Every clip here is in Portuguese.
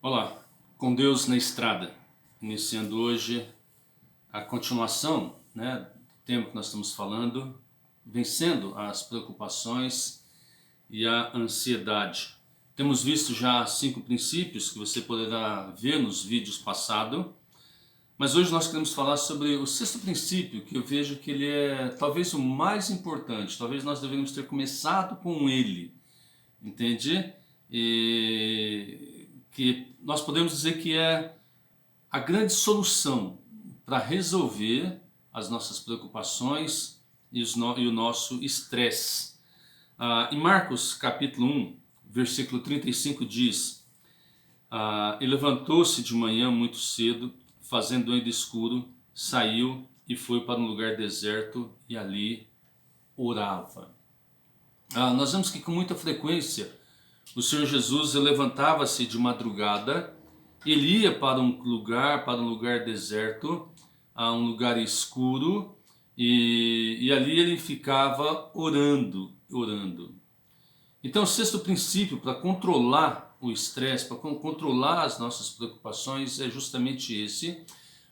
Olá, com Deus na estrada, iniciando hoje a continuação, do tema que nós estamos falando, vencendo as preocupações e a ansiedade. Temos visto já 5 princípios que você poderá ver nos vídeos passados, mas hoje nós queremos falar sobre o 6º princípio, que eu vejo que ele é talvez o mais importante, talvez nós deveríamos ter começado com ele, entende? E que nós podemos dizer que é a grande solução para resolver as nossas preocupações e o nosso estresse. Em Marcos capítulo 1, versículo 35 diz: e levantou-se de manhã muito cedo, fazendo ainda escuro, saiu e foi para um lugar deserto e ali orava. Nós vemos que com muita frequência o Senhor Jesus levantava-se de madrugada, ele ia para um lugar deserto, a um lugar escuro, e ali ele ficava orando. Então o 6º princípio para controlar o estresse, para controlar as nossas preocupações é justamente esse: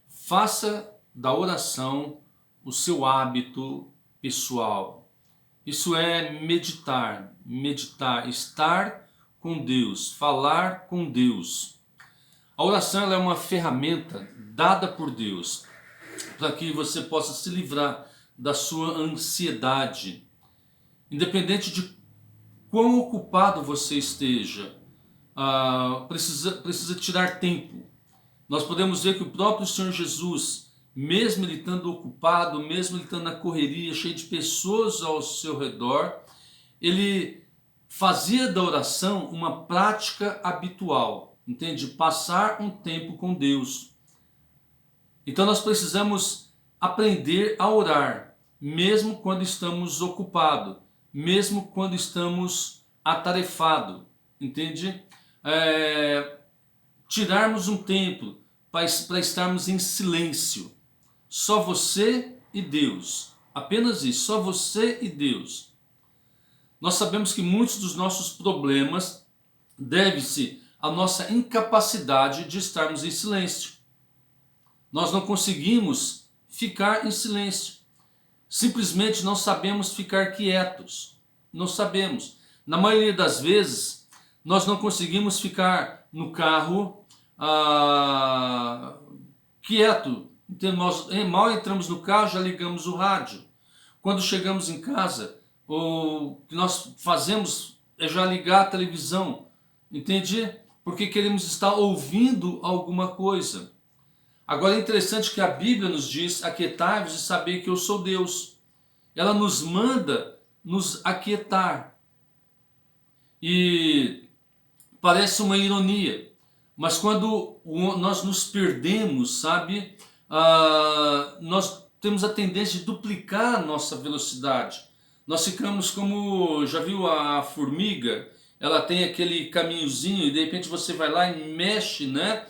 faça da oração o seu hábito pessoal. Isso é meditar, estar com Deus, falar com Deus. A oração ela é uma ferramenta dada por Deus para que você possa se livrar da sua ansiedade. Independente de quão ocupado você esteja, precisa tirar tempo. Nós podemos ver que o próprio Senhor Jesus, mesmo ele estando ocupado, mesmo ele estando na correria, cheio de pessoas ao seu redor, ele fazia da oração uma prática habitual, entende? Passar um tempo com Deus. Então nós precisamos aprender a orar, mesmo quando estamos ocupados, mesmo quando estamos atarefados, entende? Tirarmos um tempo para estarmos em silêncio. Só você e Deus. Apenas isso, só você e Deus. Nós sabemos que muitos dos nossos problemas devem-se à nossa incapacidade de estarmos em silêncio. Nós não conseguimos ficar em silêncio. Simplesmente não sabemos ficar quietos. Não sabemos. Na maioria das vezes, nós não conseguimos ficar no carro quieto. Então, nós mal entramos no carro, já ligamos o rádio. Quando chegamos em casa, o que nós fazemos é já ligar a televisão, entende? Porque queremos estar ouvindo alguma coisa. Agora é interessante que a Bíblia nos diz: aquietai-vos e sabei que eu sou Deus. Ela nos manda nos aquietar. E parece uma ironia, mas quando nós nos perdemos, sabe, nós temos a tendência de duplicar a nossa velocidade. Nós ficamos como, já viu a formiga? Ela tem aquele caminhozinho e de repente você vai lá e mexe, né?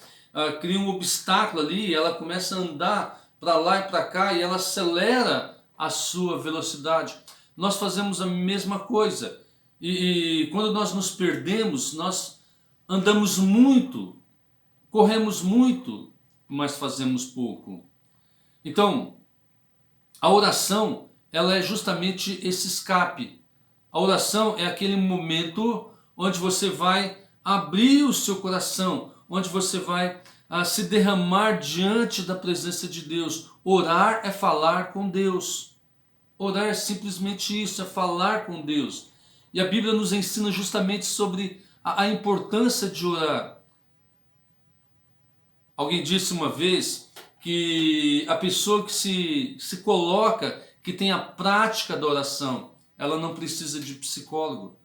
Cria um obstáculo ali, ela começa a andar para lá e para cá e ela acelera a sua velocidade. Nós fazemos a mesma coisa. E quando nós nos perdemos, nós andamos muito, corremos muito, mas fazemos pouco. Então, a oração, ela é justamente esse escape. A oração é aquele momento onde você vai abrir o seu coração, onde você vai se derramar diante da presença de Deus. Orar é falar com Deus. Orar é simplesmente isso, é falar com Deus. E a Bíblia nos ensina justamente sobre a importância de orar. Alguém disse uma vez que a pessoa que se coloca, que tem a prática da oração, ela não precisa de psicólogo.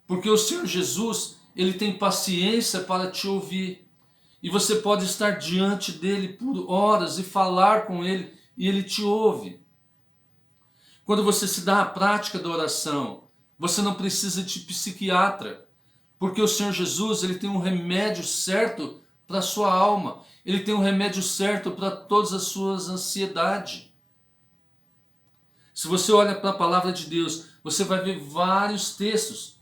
Porque o Senhor Jesus, ele tem paciência para te ouvir. E você pode estar diante dele por horas e falar com ele, e ele te ouve. Quando você se dá à prática da oração, você não precisa de psiquiatra, porque o Senhor Jesus, ele tem um remédio certo para a sua alma. Ele tem um remédio certo para todas as suas ansiedades. Se você olha para a palavra de Deus, você vai ver vários textos.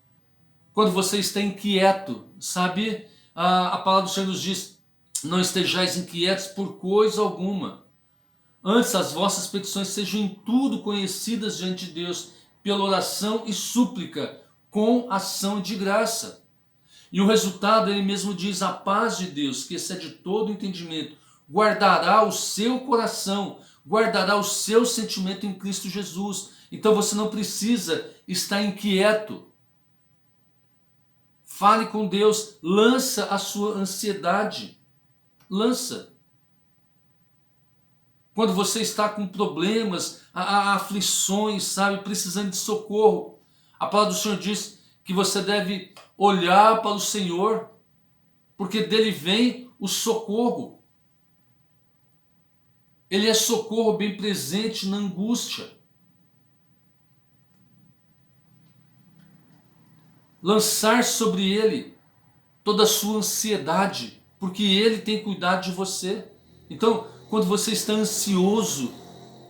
Quando você está inquieto, sabe? A palavra do Senhor nos diz: não estejais inquietos por coisa alguma. Antes as vossas petições sejam em tudo conhecidas diante de Deus, pela oração e súplica, com ação de graça. E o resultado, ele mesmo diz: a paz de Deus, que excede todo entendimento, guardará o seu coração, guardará o seu sentimento em Cristo Jesus. Então você não precisa estar inquieto. Fale com Deus, lança a sua ansiedade. Lança. Quando você está com problemas, aflições, sabe, precisando de socorro, a palavra do Senhor diz que você deve olhar para o Senhor, porque dele vem o socorro. Ele é socorro bem presente na angústia. Lançar sobre ele toda a sua ansiedade, porque ele tem cuidado de você. Então, quando você está ansioso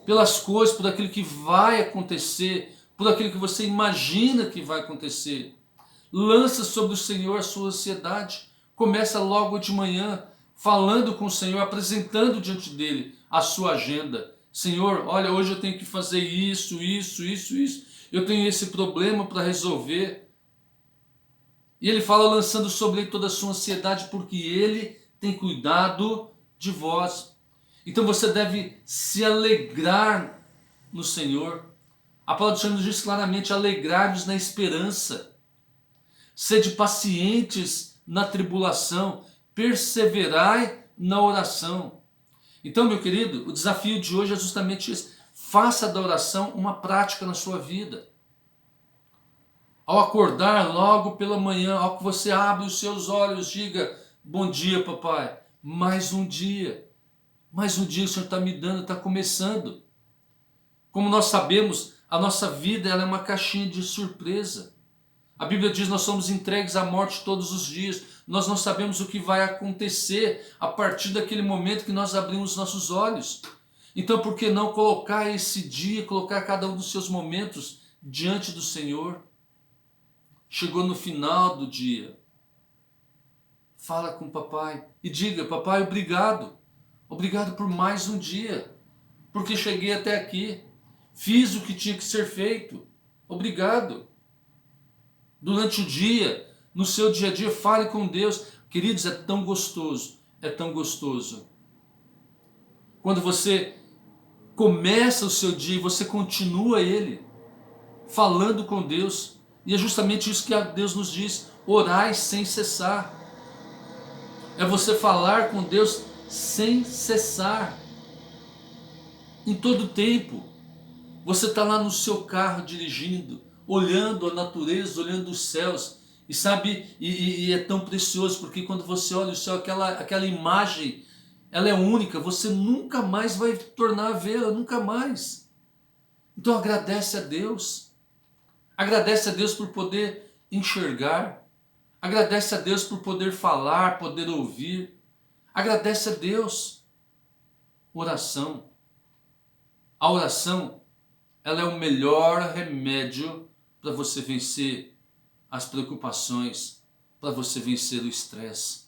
pelas coisas, por aquilo que vai acontecer, por aquilo que você imagina que vai acontecer, lança sobre o Senhor a sua ansiedade. Começa logo de manhã, falando com o Senhor, apresentando diante dele a sua agenda. Senhor, olha, hoje eu tenho que fazer isso. Eu tenho esse problema para resolver. E ele fala lançando sobre ele toda a sua ansiedade, porque ele tem cuidado de vós. Então você deve se alegrar no Senhor. A palavra do Senhor nos diz claramente: alegrai-vos na esperança. Sede pacientes na tribulação, perseverai na oração. Então, meu querido, o desafio de hoje é justamente isso. Faça da oração uma prática na sua vida. Ao acordar logo pela manhã, ao que você abre os seus olhos, diga: bom dia, papai. Mais um dia. Mais um dia o Senhor está me dando, está começando. Como nós sabemos, a nossa vida ela é uma caixinha de surpresa. A Bíblia diz: nós somos entregues à morte todos os dias. Nós não sabemos o que vai acontecer a partir daquele momento que nós abrimos nossos olhos. Então, por que não colocar esse dia, colocar cada um dos seus momentos diante do Senhor? Chegou no final do dia, fala com o papai e diga: papai, obrigado. Obrigado por mais um dia, porque cheguei até aqui. Fiz o que tinha que ser feito. Obrigado. Durante o dia, no seu dia a dia, fale com Deus. Queridos, é tão gostoso, é tão gostoso. Quando você começa o seu dia e você continua ele, falando com Deus. E é justamente isso que Deus nos diz: orai sem cessar. É você falar com Deus sem cessar. Em todo tempo. Você está lá no seu carro dirigindo, olhando a natureza, olhando os céus, e sabe, e é tão precioso, porque quando você olha o céu, aquela imagem, ela é única, você nunca mais vai tornar a vê-la, nunca mais. Então agradece a Deus por poder enxergar, agradece a Deus por poder falar, poder ouvir, agradece a Deus. Oração. A oração, ela é o melhor remédio para você vencer as preocupações, para você vencer o estresse.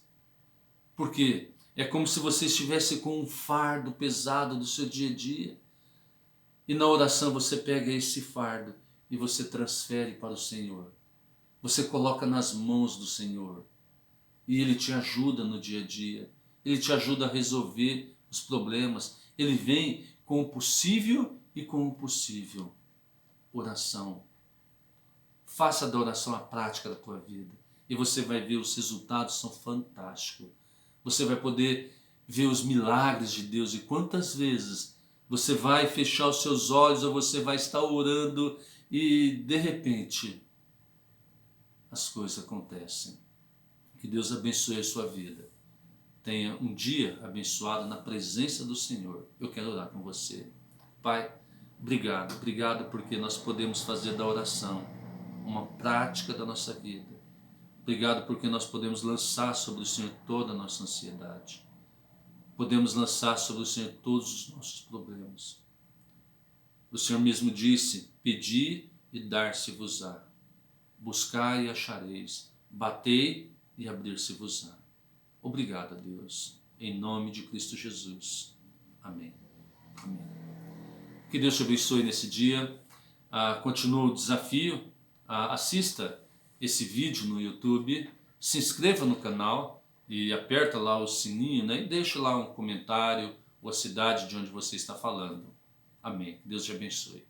Por quê? É como se você estivesse com um fardo pesado do seu dia a dia. E na oração você pega esse fardo e você transfere para o Senhor. Você coloca nas mãos do Senhor. E Ele te ajuda no dia a dia. Ele te ajuda a resolver os problemas. Ele vem com o possível e com o impossível. Oração. Faça da oração a prática da tua vida. E você vai ver, os resultados são fantásticos. Você vai poder ver os milagres de Deus. E quantas vezes você vai fechar os seus olhos ou você vai estar orando e de repente as coisas acontecem. Que Deus abençoe a sua vida. Tenha um dia abençoado na presença do Senhor. Eu quero orar com você. Pai, obrigado porque nós podemos fazer da oração uma prática da nossa vida. Obrigado porque nós podemos lançar sobre o Senhor toda a nossa ansiedade. Podemos lançar sobre o Senhor todos os nossos problemas. O Senhor mesmo disse: pedi e dar-se-vos-á. Buscai e achareis. Batei e abrir-se-vos-á. Obrigado, Deus, em nome de Cristo Jesus. Amém. Amém. Que Deus te abençoe nesse dia. Continua o desafio. Assista esse vídeo no YouTube. Se inscreva no canal e aperta lá o sininho, né? E deixe lá um comentário ou a cidade de onde você está falando. Amém. Deus te abençoe.